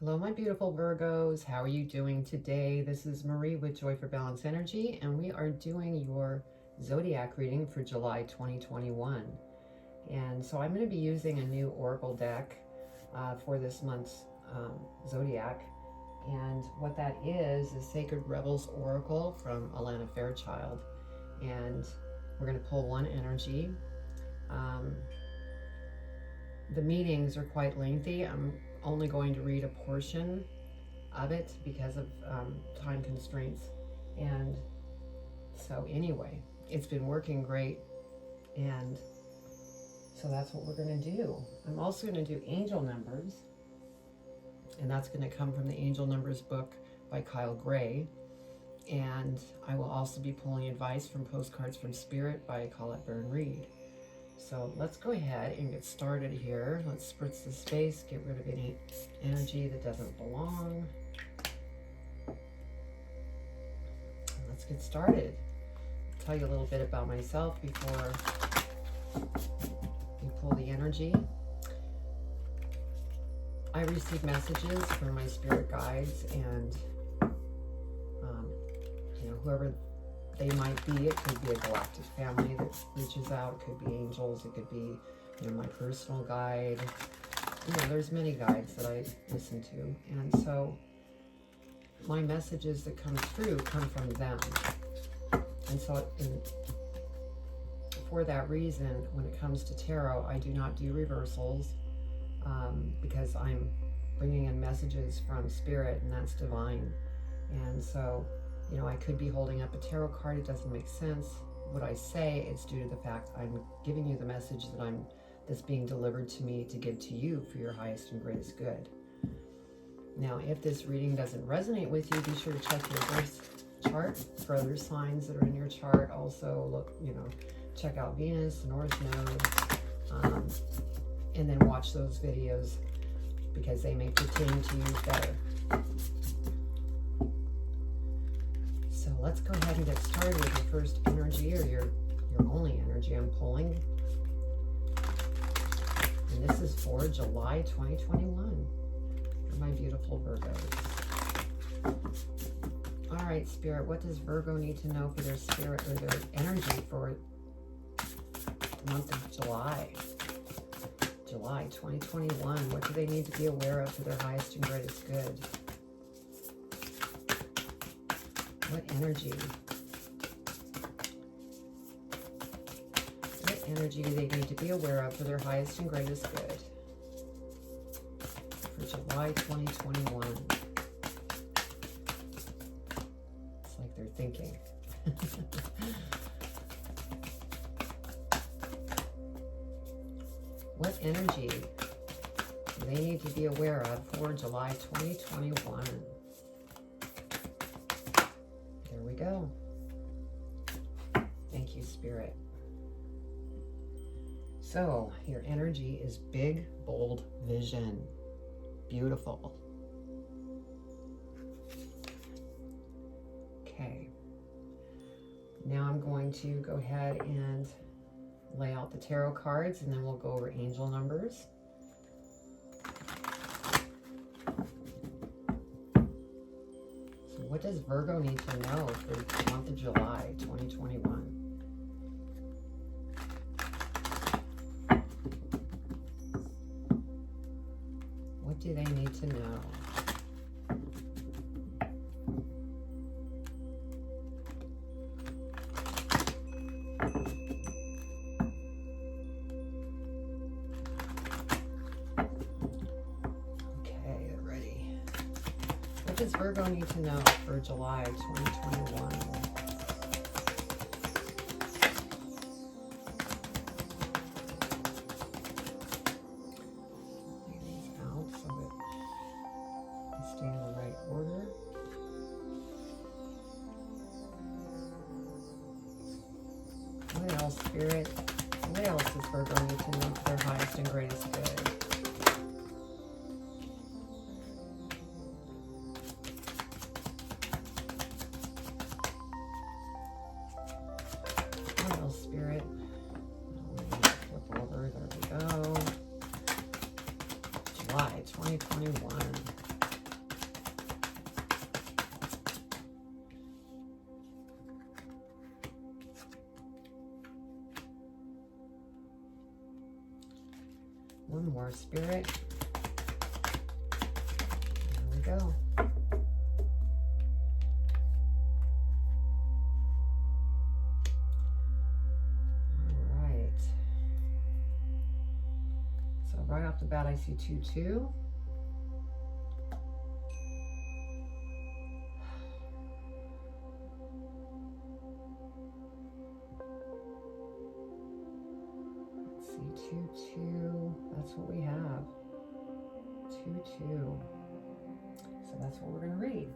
Hello, my beautiful Virgos. How are you doing today? This is Marie with Joy for Balance Energy, and we are doing your zodiac reading for July 2021. And so I'm going to be using a new oracle deck for this month's zodiac. And what that is Sacred Rebels Oracle from Alana Fairchild. And we're going to pull one energy. The meetings are quite lengthy. I'm only going to read a portion of it because of time constraints. And so anyway, it's been working great. And so that's what we're going to do. I'm also going to do angel numbers. And that's going to come from the Angel Numbers book by Kyle Gray. And I will also be pulling advice from Postcards from Spirit by Colette Baron Reed. So let's go ahead and get started here. Let's spritz the space, get rid of any energy that doesn't belong. Let's get started. I'll tell you a little bit about myself before you pull the energy. I receive messages from my spirit guides and whoever they might be. It could be a galactic family that reaches out. It could be angels. It could be, my personal guide. There's many guides that I listen to. And so my messages that come through come from them. And so for that reason, when it comes to tarot, I do not do reversals because I'm bringing in messages from spirit, and that's divine. And so I could be holding up a tarot card. It doesn't make sense. What I say, it's due to the fact I'm giving you the message that's being delivered to me to give to you for your highest and greatest good. Now, if this reading doesn't resonate with you, be sure to check your birth chart for other signs that are in your chart. Also, look, check out Venus, the North Node, and then watch those videos because they may pertain to you better. So let's go ahead and get started with your first energy, or your only energy I'm pulling. And this is for July 2021 for my beautiful Virgos. All right, Spirit, what does Virgo need to know for their spirit or their energy for the month of July? July 2021, what do they need to be aware of for their highest and greatest good? What energy? What energy do they need to be aware of for their highest and greatest good for July 2021? It's like they're thinking. What energy do they need to be aware of for July 2021? There we go. Thank you, Spirit. So, your energy is big, bold vision. Beautiful. Okay. Now I'm going to go ahead and lay out the tarot cards, and then we'll go over angel numbers. So what does Virgo need to know for the month of July 2021? What do they need to know? What does Virgo need to know for July 2021? Lay these out so that they stay in the right order. What else, Spirit? What else does Virgo need to know for their highest and greatest good? Spirit. Flip over. There we go. July 2021. One more, Spirit. There we go. All right. So right off the bat, I see 2-2. Let's see, 2-2. That's what we have. 2-2. So that's what we're going to read,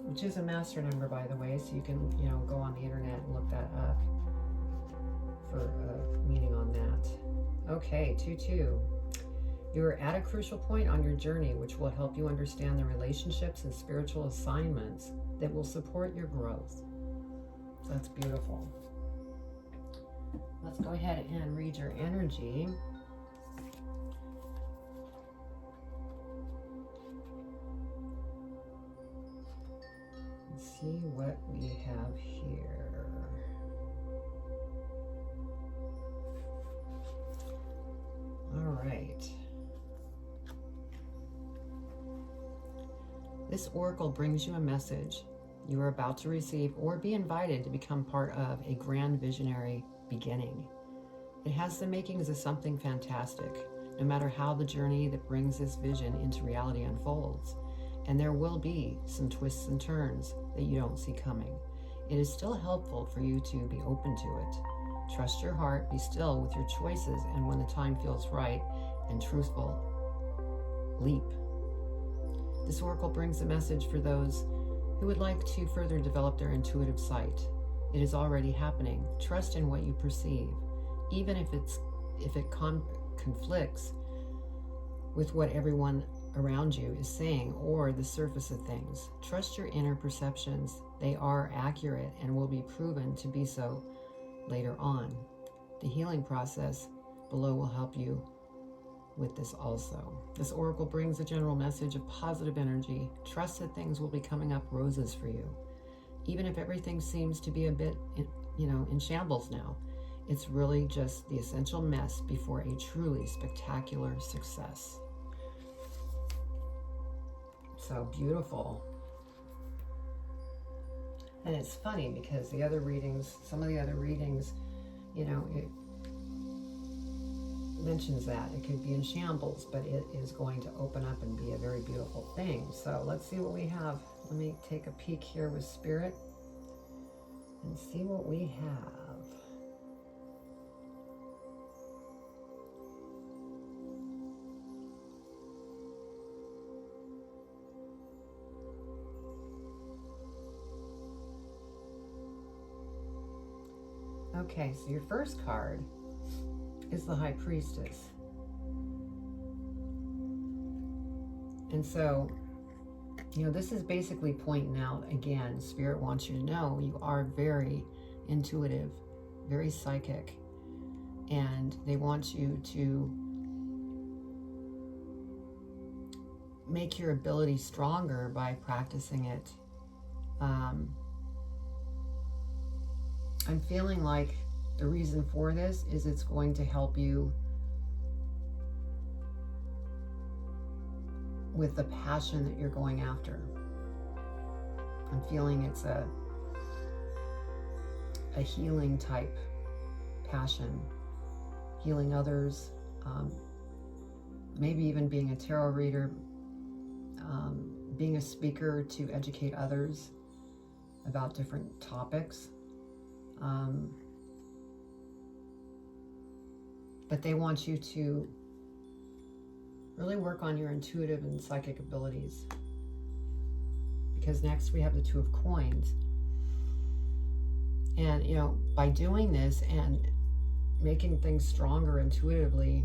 which is a master number, by the way, so you can, go on the internet and look that up for a meaning on that. Okay, 2-2. You are at a crucial point on your journey, which will help you understand the relationships and spiritual assignments that will support your growth. That's beautiful. Let's go ahead and read your energy. See what we have here. All right. This oracle brings you a message you are about to receive or be invited to become part of a grand visionary beginning. It has the makings of something fantastic, no matter how the journey that brings this vision into reality unfolds. And there will be some twists and turns that you don't see coming. It is still helpful for you to be open to it. Trust your heart, be still with your choices, and when the time feels right and truthful, leap. This oracle brings a message for those who would like to further develop their intuitive sight. It is already happening. Trust in what you perceive, even if it conflicts with what everyone around you is saying or the surface of things. Trust your inner perceptions. They are accurate and will be proven to be so later on. The healing process below will help you with this also. This oracle brings a general message of positive energy. Trust that things will be coming up roses for you. Even if everything seems to be a bit, in shambles now, it's really just the essential mess before a truly spectacular success. So beautiful. And it's funny because some of the other readings, it mentions that it could be in shambles, but it is going to open up and be a very beautiful thing. So let's see what we have. Let me take a peek here with Spirit and see what we have. Okay, so your first card is the High Priestess. And so, this is basically pointing out, again, Spirit wants you to know you are very intuitive, very psychic, and they want you to make your ability stronger by practicing it. I'm feeling like the reason for this is it's going to help you with the passion that you're going after. I'm feeling it's a healing type passion, healing others, maybe even being a tarot reader, being a speaker to educate others about different topics. But they want you to really work on your intuitive and psychic abilities. Because next we have the Two of Coins. And, by doing this and making things stronger intuitively,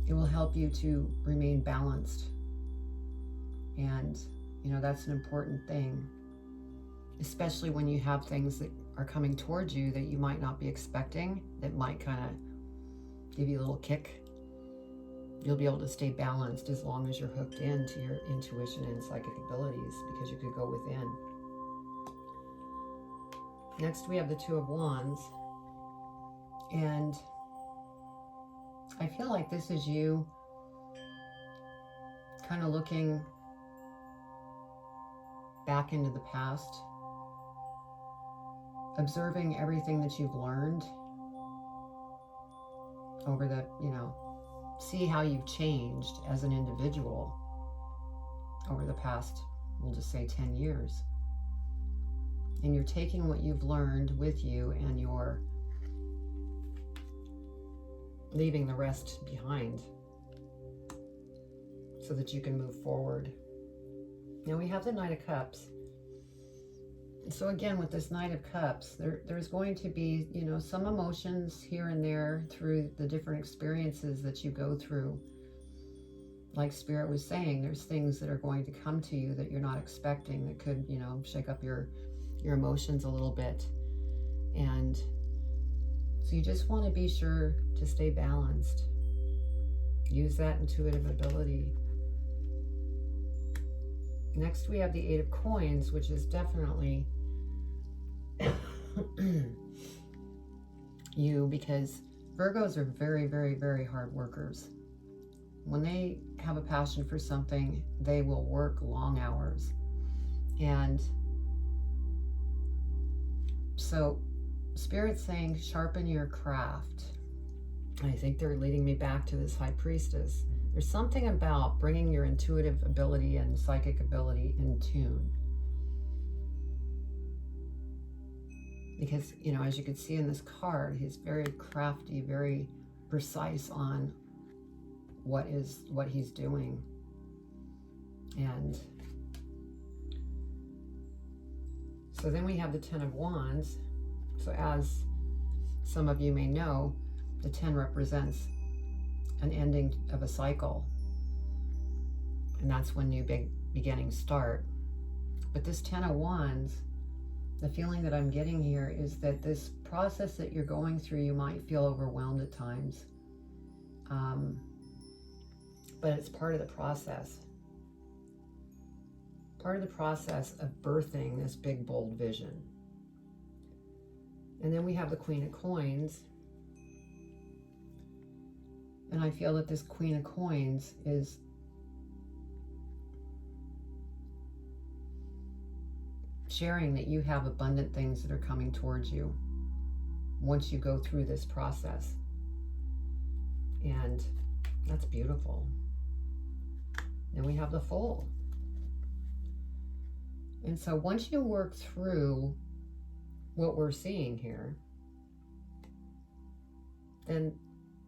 it will help you to remain balanced. And, that's an important thing. Especially when you have things that are coming towards you that you might not be expecting, that might kind of give you a little kick. You'll be able to stay balanced as long as you're hooked into your intuition and psychic abilities, because you could go within. Next we have the Two of Wands, and I feel like this is you kind of looking back into the past, observing everything that you've learned over the, see how you've changed as an individual over the past, we'll just say 10 years. And you're taking what you've learned with you and you're leaving the rest behind so that you can move forward. Now we have the Knight of Cups. So again, with this Knight of Cups, there's going to be, some emotions here and there through the different experiences that you go through. Like Spirit was saying, there's things that are going to come to you that you're not expecting that could, shake up your emotions a little bit. And so you just want to be sure to stay balanced. Use that intuitive ability. Next, we have the Eight of Coins, which is definitely you, because Virgos are very, very, very hard workers. When they have a passion for something, they will work long hours. And so Spirit's saying, sharpen your craft. I think they're leading me back to this High Priestess. There's something about bringing your intuitive ability and psychic ability in tune. Because, as you can see in this card, he's very crafty, very precise on what he's doing. And so then we have the Ten of Wands. So as some of you may know, the 10 represents an ending of a cycle. And that's when new big beginnings start. But this 10 of Wands, the feeling that I'm getting here is that this process that you're going through, you might feel overwhelmed at times. But it's part of the process. Part of the process of birthing this big, bold vision. And then we have the Queen of Coins. And I feel that this Queen of Coins is sharing that you have abundant things that are coming towards you once you go through this process. And that's beautiful. Then we have the Fool. And so once you work through what we're seeing here, then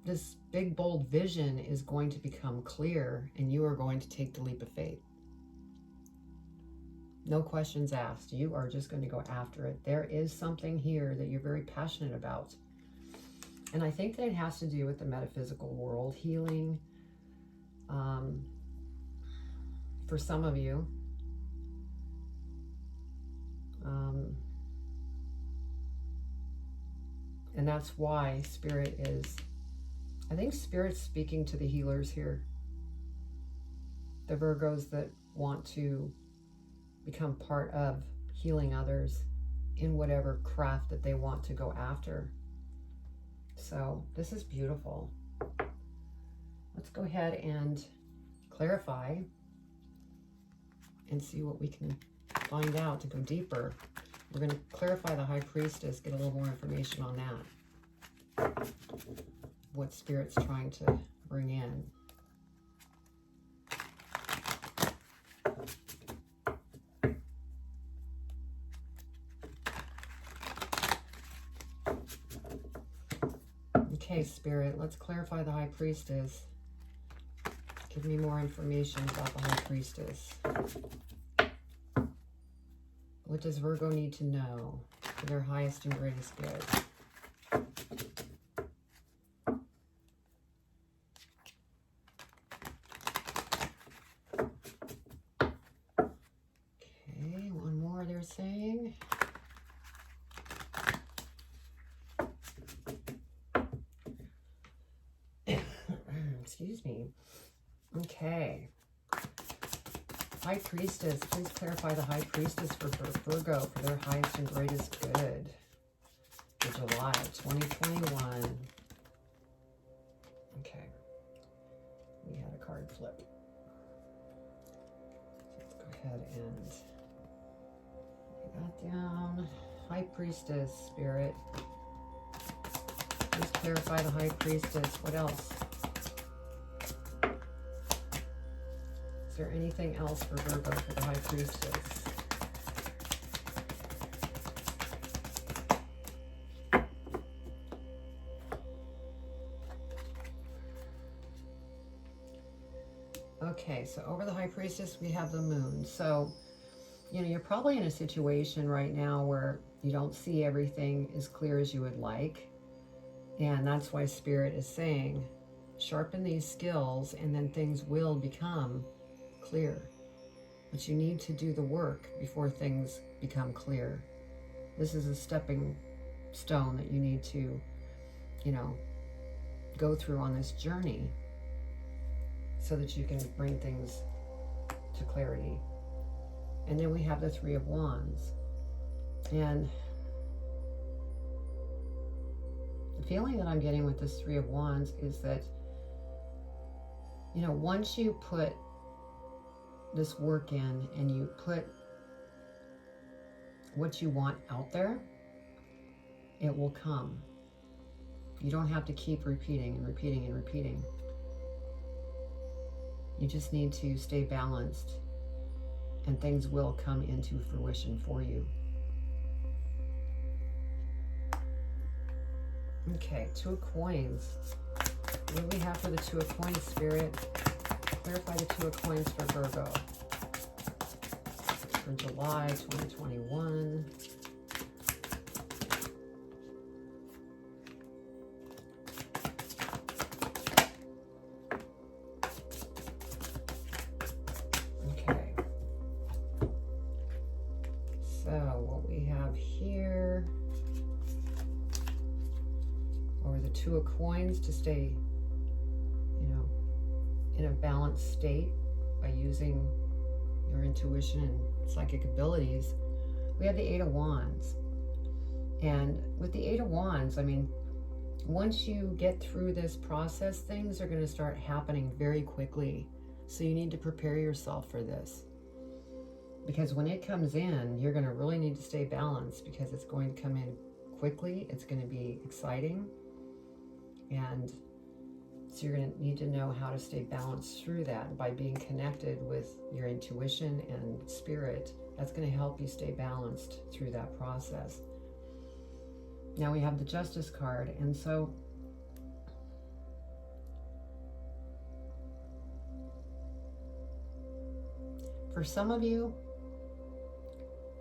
this big, bold vision is going to become clear and you are going to take the leap of faith. No questions asked. You are just going to go after it. There is something here that you're very passionate about. And I think that it has to do with the metaphysical world, healing. For some of you, and that's why Spirit is, I think Spirit's speaking to the healers here. The Virgos that want to become part of healing others in whatever craft that they want to go after. So this is beautiful. Let's go ahead and clarify and see what we can find out to go deeper. We're going to clarify the High Priestess, get a little more information on that. What Spirit's trying to bring in. Okay, Spirit, let's clarify the High Priestess. Give me more information about the High Priestess. What does Virgo need to know for their highest and greatest good? Okay, one more they're saying. Excuse me. Okay. High Priestess, please clarify the High Priestess for Virgo for their highest and greatest good for July 2021. Okay. flip. So let's go ahead and lay that down. High Priestess, Spirit. Please clarify the High Priestess. What else? Is there anything else for Virgo for the High Priestess? Okay, so over the High Priestess, we have the Moon. So, you know, you're probably in a situation right now where you don't see everything as clear as you would like. And that's why Spirit is saying, sharpen these skills and then things will become clear. But you need to do the work before things become clear. This is a stepping stone that you need to, you know, go through on this journey so that you can bring things to clarity. And then we have the Three of Wands. And the feeling that I'm getting with this Three of Wands is that, you know, once you put this work in and you put what you want out there, it will come. You don't have to keep repeating and repeating and repeating. You just need to stay balanced and things will come into fruition for you. Okay, Two of Coins. What do we have for the Two of Coins, Spirit? Clarify the Two of Coins for Virgo for July 2021. Okay. So what we have here, or the Two of Coins, to stay, you know, in a balanced state by using your intuition and psychic abilities. We have the Eight of Wands. And with the Eight of Wands, I mean, once you get through this process, things are going to start happening very quickly. So you need to prepare yourself for this. Because when it comes in, you're going to really need to stay balanced because it's going to come in quickly. It's going to be exciting. And so you're going to need to know how to stay balanced through that by being connected with your intuition and spirit. That's going to help you stay balanced through that process. Now we have the Justice card. And so for some of you,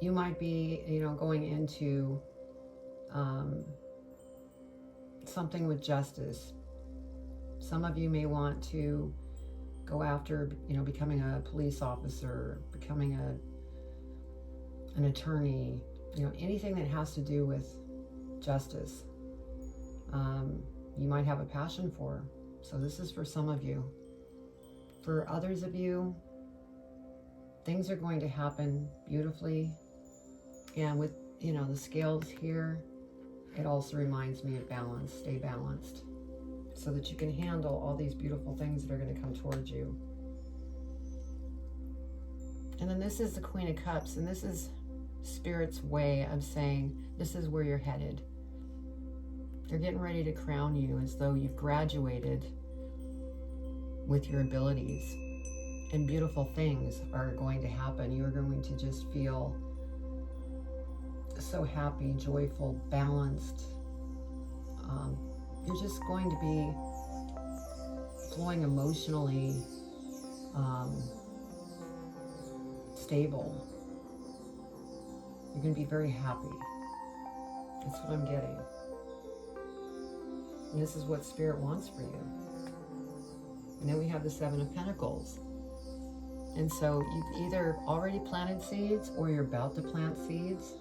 you might be, you know, going into something with justice. Some of you may want to go after, you know, becoming a police officer, becoming an attorney, you know, anything that has to do with justice. You might have a passion for. So this is for some of you. For others of you, things are going to happen beautifully. And with, you know, the scales here, it also reminds me of balance. Stay balanced so that you can handle all these beautiful things that are going to come towards you. And then this is the Queen of Cups, and this is Spirit's way of saying this is where you're headed. They're getting ready to crown you as though you've graduated with your abilities, and beautiful things are going to happen. You're going to just feel so happy, joyful, balanced. You're just going to be flowing emotionally stable. You're going to be very happy. That's what I'm getting. And this is what Spirit wants for you. And then we have the Seven of Pentacles. And so you've either already planted seeds or you're about to plant seeds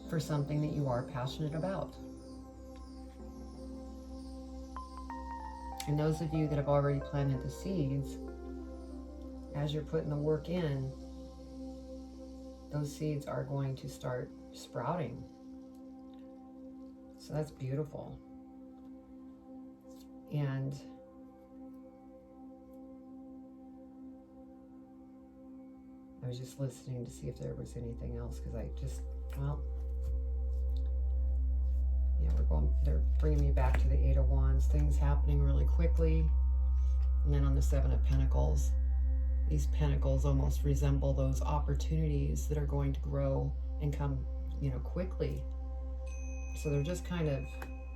for something that you are passionate about. And those of you that have already planted the seeds, as you're putting the work in, those seeds are going to start sprouting. So that's beautiful. And I was just listening to see if there was anything else, because I just, well, yeah, they're bringing me back to the Eight of Wands, things happening really quickly. And then on the Seven of Pentacles, these pentacles almost resemble those opportunities that are going to grow and come, quickly. So they're just kind of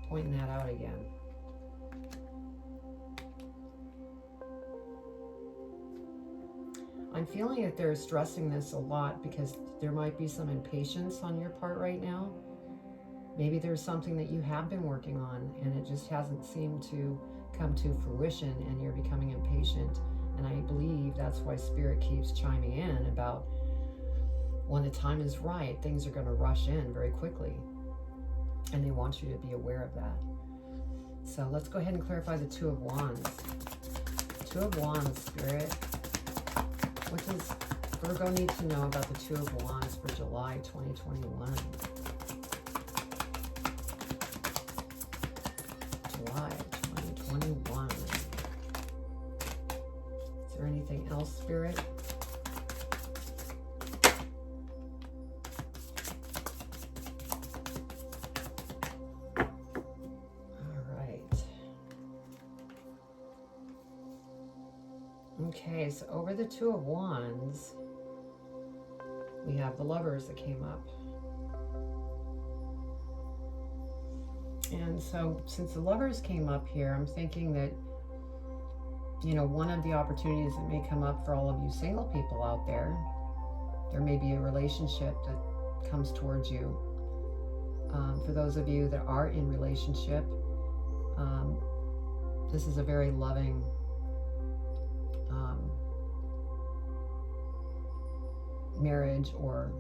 pointing that out again. I'm feeling that they're stressing this a lot because there might be some impatience on your part right now. Maybe there's something that you have been working on and it just hasn't seemed to come to fruition and you're becoming impatient. And I believe that's why Spirit keeps chiming in about when the time is right, things are going to rush in very quickly. And they want you to be aware of that. So let's go ahead and clarify the Two of Wands. Two of Wands, Spirit. What does Virgo need to know about the Two of Wands for July 2021? July 2021. Is there anything else, Spirit? Okay, so over the Two of Wands, we have the Lovers that came up. And so since the Lovers came up here, I'm thinking that, one of the opportunities that may come up for all of you single people out there, there may be a relationship that comes towards you. For those of you that are in relationship, this is a very loving marriage, or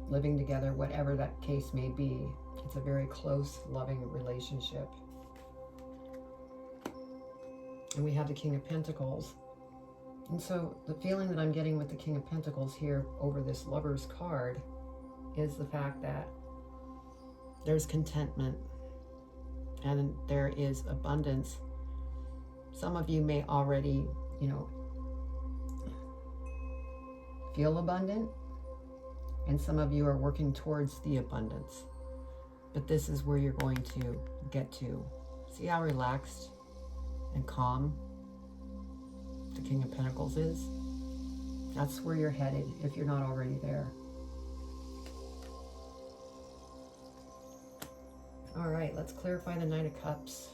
living together, whatever that case may be. It's a very close, loving relationship. And we have the King of Pentacles. And so the feeling that I'm getting with the King of Pentacles here over this Lover's card is the fact that there's contentment and there is abundance. Some of you may already, feel abundant, and some of you are working towards the abundance. But this is where you're going to get to. See how relaxed and calm the King of Pentacles is? That's where you're headed if you're not already there. All right, let's clarify the Knight of Cups.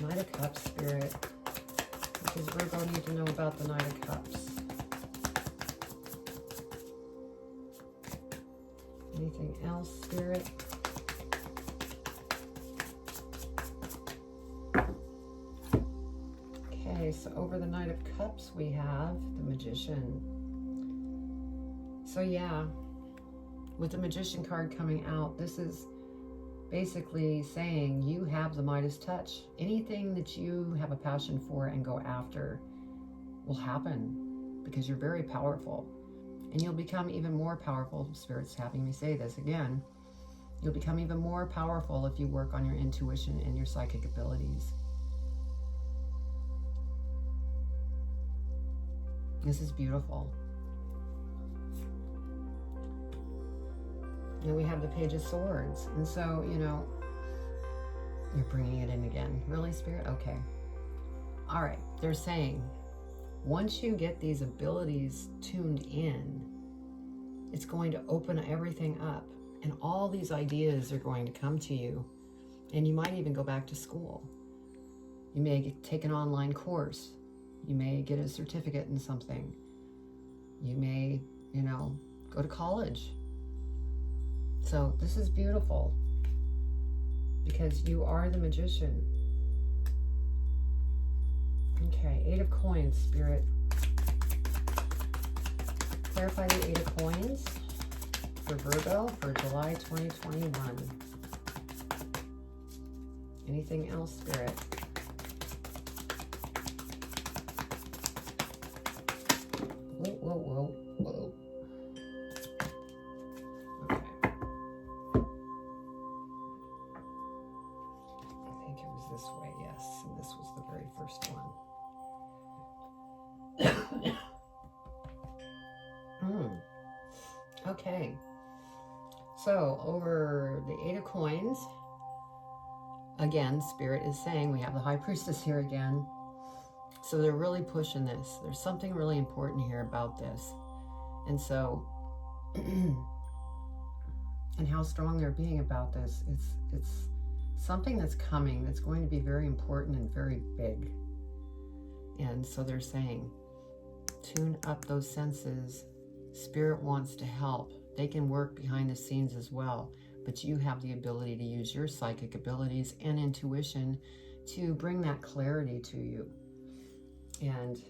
Knight of Cups, Spirit. What does Virgo need to know about the Knight of Cups? Anything else, Spirit? Okay, so over the Knight of Cups, we have the Magician. So yeah, with the Magician card coming out, this is basically saying you have the Midas touch. Anything that you have a passion for and go after will happen because you're very powerful. And you'll become even more powerful. Spirit's having me say this again. You'll become even more powerful if you work on your intuition and your psychic abilities. This is beautiful. And we have the Page of Swords. And so, you're bringing it in again. Really, Spirit? Okay. All right. They're saying, once you get these abilities tuned in, it's going to open everything up. And all these ideas are going to come to you. And you might even go back to school. You may take an online course. You may get a certificate in something. You may, go to college. So this is beautiful because you are the Magician. Okay, Eight of Coins, Spirit. Clarify the Eight of Coins for Virgo for July 2021. Anything else, Spirit? Whoa, whoa, whoa, whoa. Okay. I think it was this way, yes. And this was the very first one. Okay. So over the 8 of coins, again, Spirit is saying we have the High Priestess here again. So they're really pushing this. There's something really important here about this. And so, and how strong they're being about this. It's something that's coming that's going to be very important and very big. And so they're saying, tune up those senses. Spirit wants to help. They can work behind the scenes as well, but you have the ability to use your psychic abilities and intuition to bring that clarity to you. And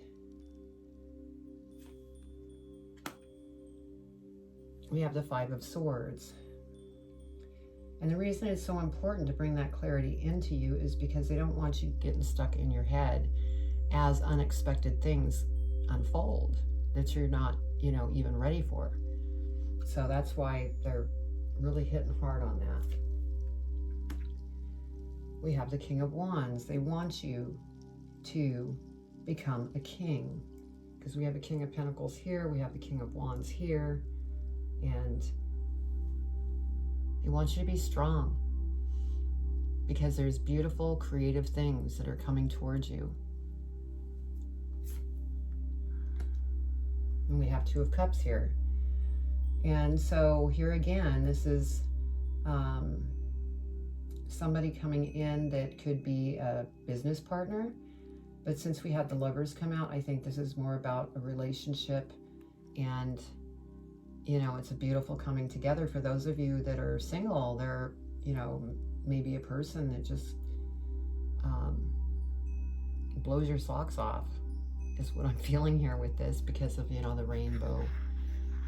we have the 5 of Swords. And the reason it's so important to bring that clarity into you is because they don't want you getting stuck in your head as unexpected things unfold that you're not, even ready for. So that's why they're really hitting hard on that. We have the King of Wands. They want you to become a king, because we have a King of Pentacles here, we have the King of Wands here, and they want you to be strong because there's beautiful creative things that are coming towards you. And we have 2 of Cups here. And so here again, this is somebody coming in that could be a business partner. But since we had the Lovers come out, I think this is more about a relationship. And, it's a beautiful coming together. For those of you that are single, they're, maybe a person that just blows your socks off is what I'm feeling here with this, because of, the rainbow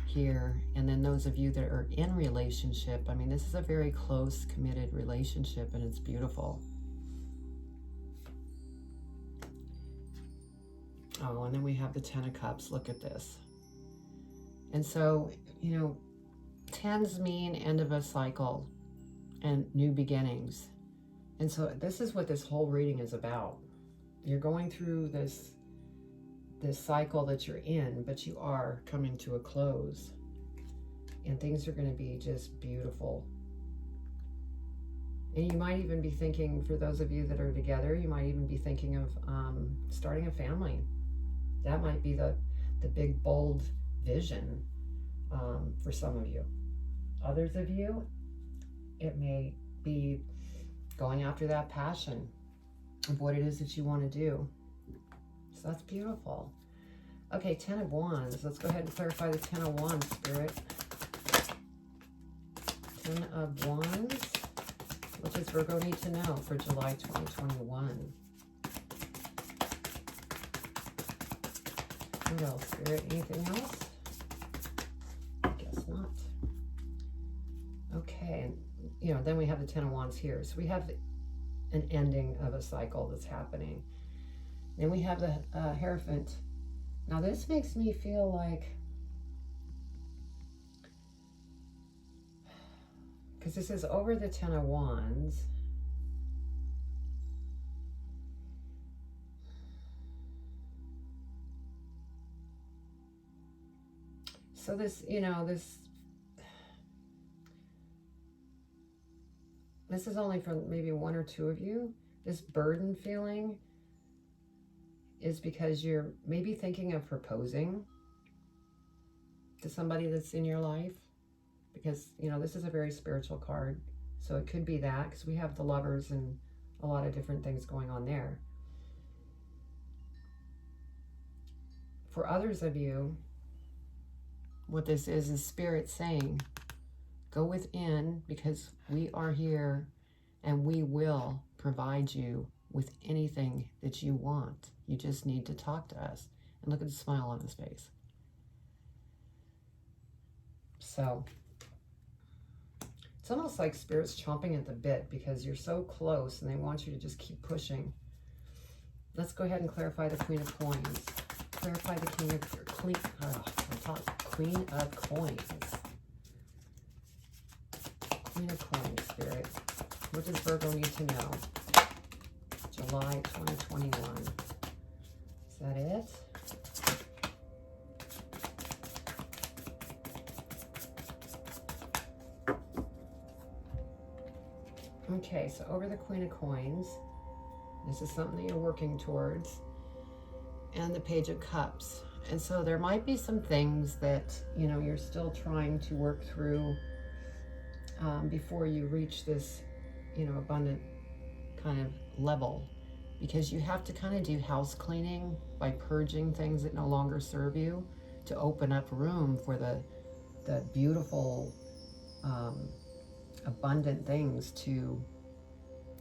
here. And then those of you that are in relationship, I mean, this is a very close, committed relationship, and it's beautiful. Oh, and then we have the 10 of Cups. Look at this. And so, 10s mean end of a cycle and new beginnings. And so this is what this whole reading is about. You're going through this cycle that you're in, but you are coming to a close. And things are going to be just beautiful. And you might even be thinking, for those of you that are together, you might even be thinking of starting a family. That might be the big, bold vision for some of you. Others of you, it may be going after that passion of what it is that you want to do. So that's beautiful. Okay, 10 of Wands. Let's go ahead and clarify the 10 of Wands, Spirit. 10 of Wands. What does Virgo need to know for July 2021? What else, Spirit? Anything else? I guess not. Okay, then we have the 10 of Wands here. So we have an ending of a cycle that's happening. Then we have the Hierophant. Now this makes me feel like, because this is over the 10 of Wands. So this, this is only for maybe 1 or 2 of you. This burden feeling is because you're maybe thinking of proposing to somebody that's in your life, because, this is a very spiritual card. So it could be that, because we have the Lovers and a lot of different things going on there. For others of you, what this is Spirit saying, go within, because we are here and we will provide you with anything that you want. You just need to talk to us. And look at the smile on his face. So it's almost like Spirit's chomping at the bit, because you're so close and they want you to just keep pushing. Let's go ahead and clarify the Queen of Coins. Clarify the Queen of Coins. Queen of Coins, Spirit. What does Virgo need to know? July 2021. Is that it? Okay, so over the Queen of Coins, this is something that you're working towards, and the Page of Cups. And so there might be some things that, you know, you're still trying to work through before you reach this, you know, abundant kind of level, because you have to kind of do house cleaning by purging things that no longer serve you to open up room for the beautiful, abundant things to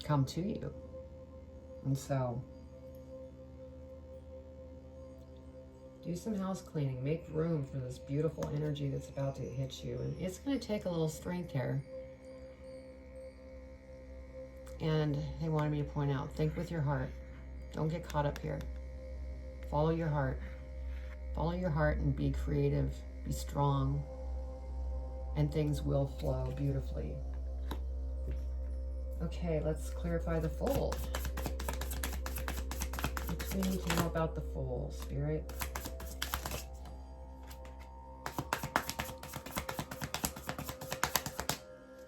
come to you. And so do some house cleaning, make room for this beautiful energy that's about to hit you. And it's going to take a little strength here. And they wanted me to point out, think with your heart. Don't get caught up here. Follow your heart. Follow your heart and be creative, be strong, and things will flow beautifully. Okay, let's clarify the Fool. What do we need to know about the Fool, Spirit?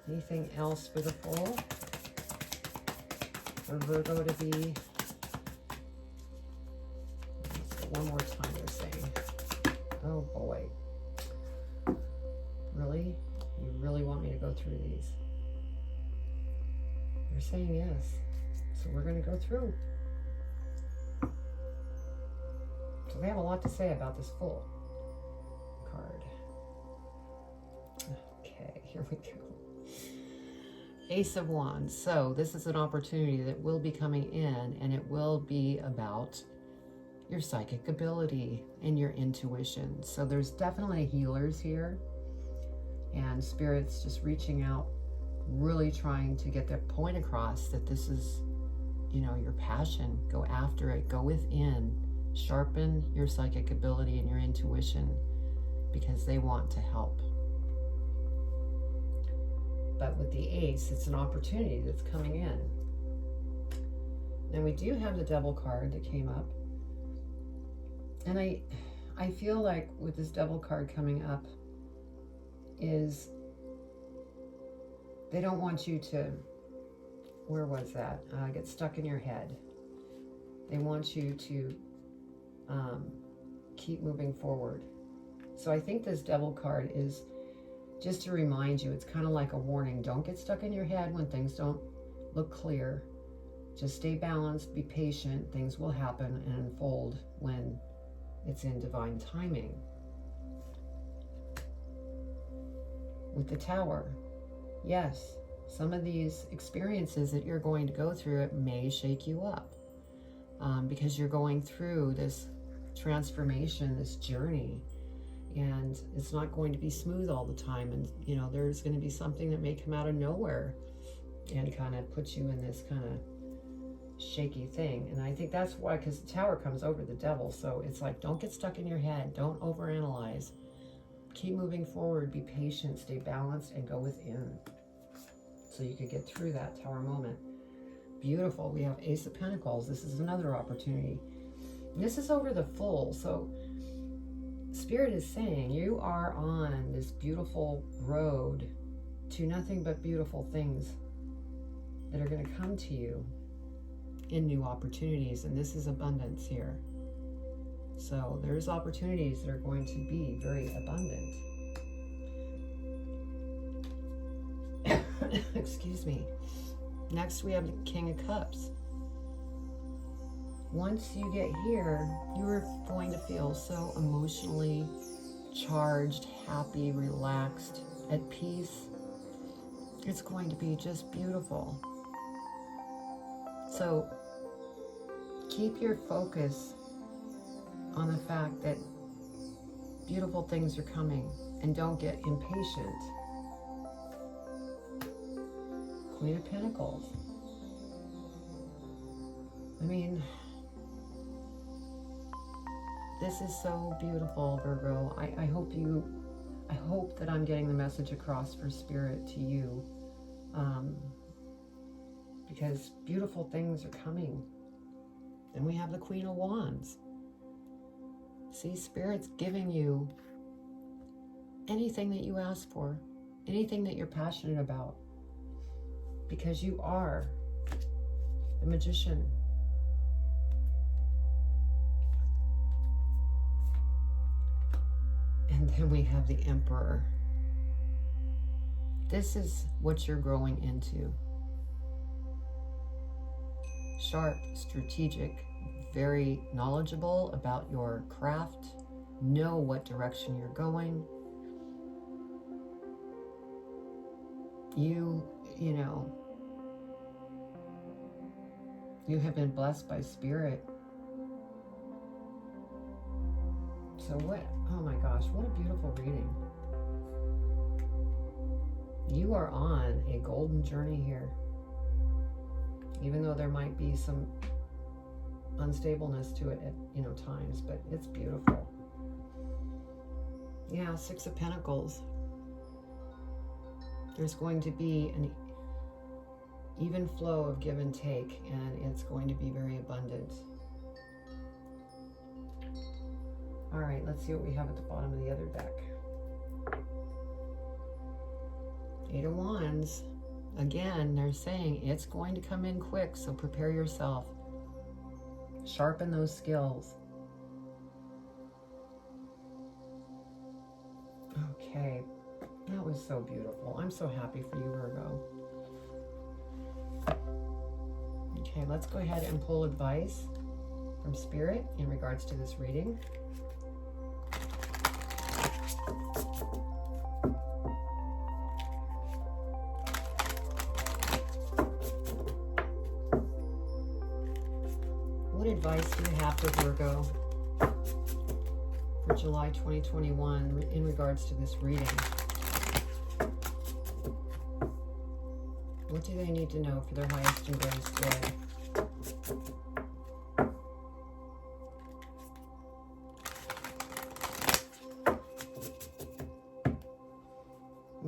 Anything else for the Fool? For Virgo to be, let's go one more time, they're saying. Oh boy. Really? You really want me to go through these? They're saying yes. So we're going to go through. So they have a lot to say about this Fool card. Okay, here we go. Ace of Wands. So this is an opportunity that will be coming in, and it will be about your psychic ability and your intuition. So there's definitely healers here, and Spirit's just reaching out, really trying to get their point across that this is, you know, your passion. Go after it. Go within. Sharpen your psychic ability and your intuition, because they want to help. But with the Ace, it's an opportunity that's coming in. Now we do have the Devil card that came up. And I feel like with this Devil card coming up is they don't want you to, where was that? Get stuck in your head. They want you to keep moving forward. So I think this Devil card is just to remind you, it's kind of like a warning. Don't get stuck in your head when things don't look clear. Just stay balanced, be patient. Things will happen and unfold when it's in divine timing. With the Tower, yes, some of these experiences that you're going to go through, it may shake you up because you're going through this transformation, this journey. And it's not going to be smooth all the time. And, you know, there's going to be something that may come out of nowhere and kind of put you in this kind of shaky thing. And I think that's why, because the Tower comes over the Devil. So it's like, don't get stuck in your head. Don't overanalyze. Keep moving forward. Be patient. Stay balanced and go within. So you could get through that Tower moment. Beautiful. We have Ace of Pentacles. This is another opportunity. And this is over the Fool. So Spirit is saying you are on this beautiful road to nothing but beautiful things that are going to come to you in new opportunities. And this is abundance here. So there's opportunities that are going to be very abundant. Excuse me. Next we have the King of Cups. Once you get here, you're going to feel so emotionally charged, happy, relaxed, at peace. It's going to be just beautiful. So keep your focus on the fact that beautiful things are coming, and don't get impatient. Queen of Pentacles. I mean, this is so beautiful, Virgo. I hope that I'm getting the message across for Spirit to you, because beautiful things are coming. Then we have the Queen of Wands. See, Spirit's giving you anything that you ask for, anything that you're passionate about. because you are the Magician. And then we have the Emperor. This is what you're growing into. Sharp, strategic, very knowledgeable about your craft, know what direction you're going. You know, you have been blessed by Spirit. So what, oh my gosh, what a beautiful reading. You are on a golden journey here. Even though there might be some unstableness to it at times, but it's beautiful. Yeah, Six of Pentacles. There's going to be an even flow of give and take, and it's going to be very abundant. All right, let's see what we have at the bottom of the other deck. Eight of Wands. Again, they're saying it's going to come in quick, so prepare yourself. Sharpen those skills. Okay, that was so beautiful. I'm so happy for you, Virgo. Okay, let's go ahead and pull advice from Spirit in regards to this reading. What advice do you have for Virgo for July 2021 in regards to this reading? What do they need to know for their highest and greatest good?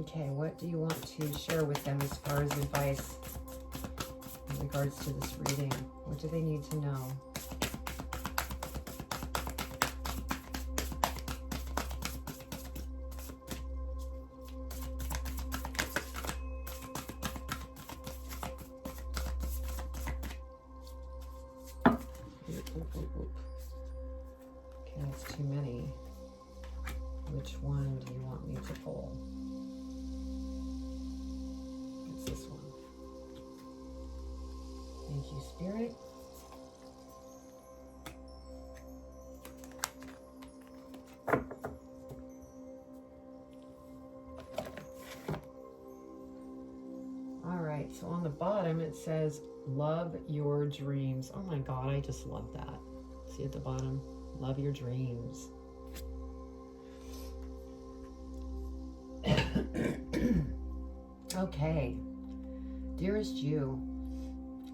Okay, what do you want to share with them as far as advice in regards to this reading? What do they need to know? Okay, that's too many. Which one do you want me to pull? It's this one. Thank you, Spirit. All right, so on the bottom it says, love your dreams. Oh my God, I just love that. See at the bottom? Love your dreams. Okay, dearest you,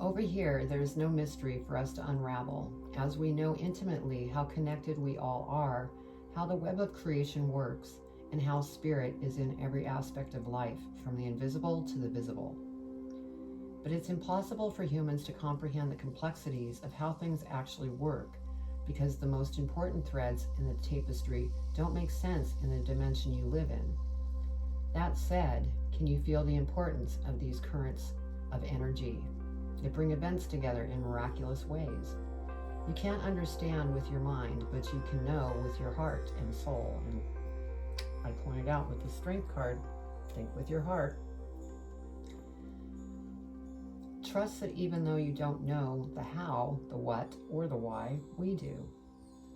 over here there's no mystery for us to unravel, as we know intimately how connected we all are, how the web of creation works, and how Spirit is in every aspect of life, from the invisible to the visible. But it's impossible for humans to comprehend the complexities of how things actually work, because the most important threads in the tapestry don't make sense in the dimension you live in. That said, can you feel the importance of these currents of energy that bring events together in miraculous ways? You can't understand with your mind, but you can know with your heart and soul. And I pointed out with the Strength card, think with your heart. Trust that even though you don't know the how, the what, or the why, we do.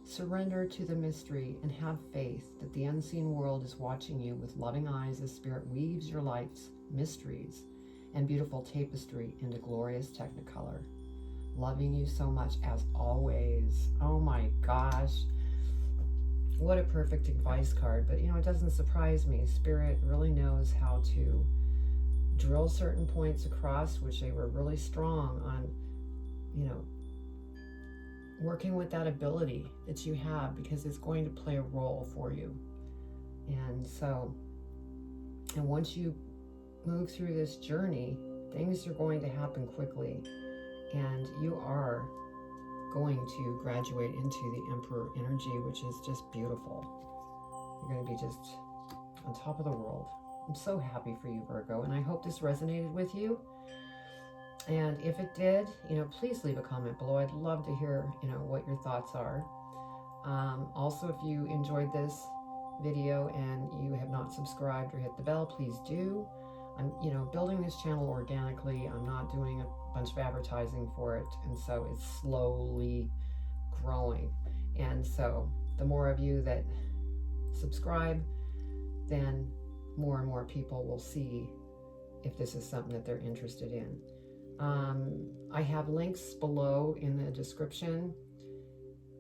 Surrender to the mystery and have faith that the unseen world is watching you with loving eyes as Spirit weaves your life's mysteries and beautiful tapestry into glorious technicolor. Loving you so much as always. Oh my gosh. What a perfect advice card. But it doesn't surprise me. Spirit really knows how to drill certain points across, which they were really strong on, working with that ability that you have, because it's going to play a role for you. And once you move through this journey, things are going to happen quickly, and you are going to graduate into the Emperor energy, which is just beautiful. You're going to be just on top of the world. I'm so happy for you, Virgo, and I hope this resonated with you. And if it did, please leave a comment below. I'd love to hear, what your thoughts are. Also, if you enjoyed this video and you have not subscribed or hit the bell, please do. I'm, building this channel organically. I'm not doing a bunch of advertising for it, and so it's slowly growing. And so the more of you that subscribe, then more and more people will see if this is something that they're interested in. I have links below in the description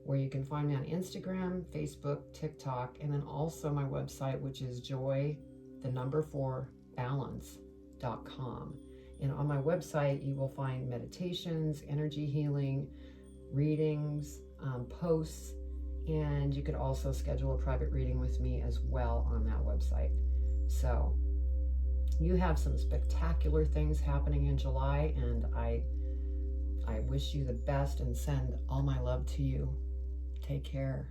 where you can find me on Instagram, Facebook, TikTok, and then also my website, which is joy4balance.com. And on my website, you will find meditations, energy healing, readings, posts, and you could also schedule a private reading with me as well on that website. So you have some spectacular things happening in July, and I wish you the best and send all my love to you. Take care.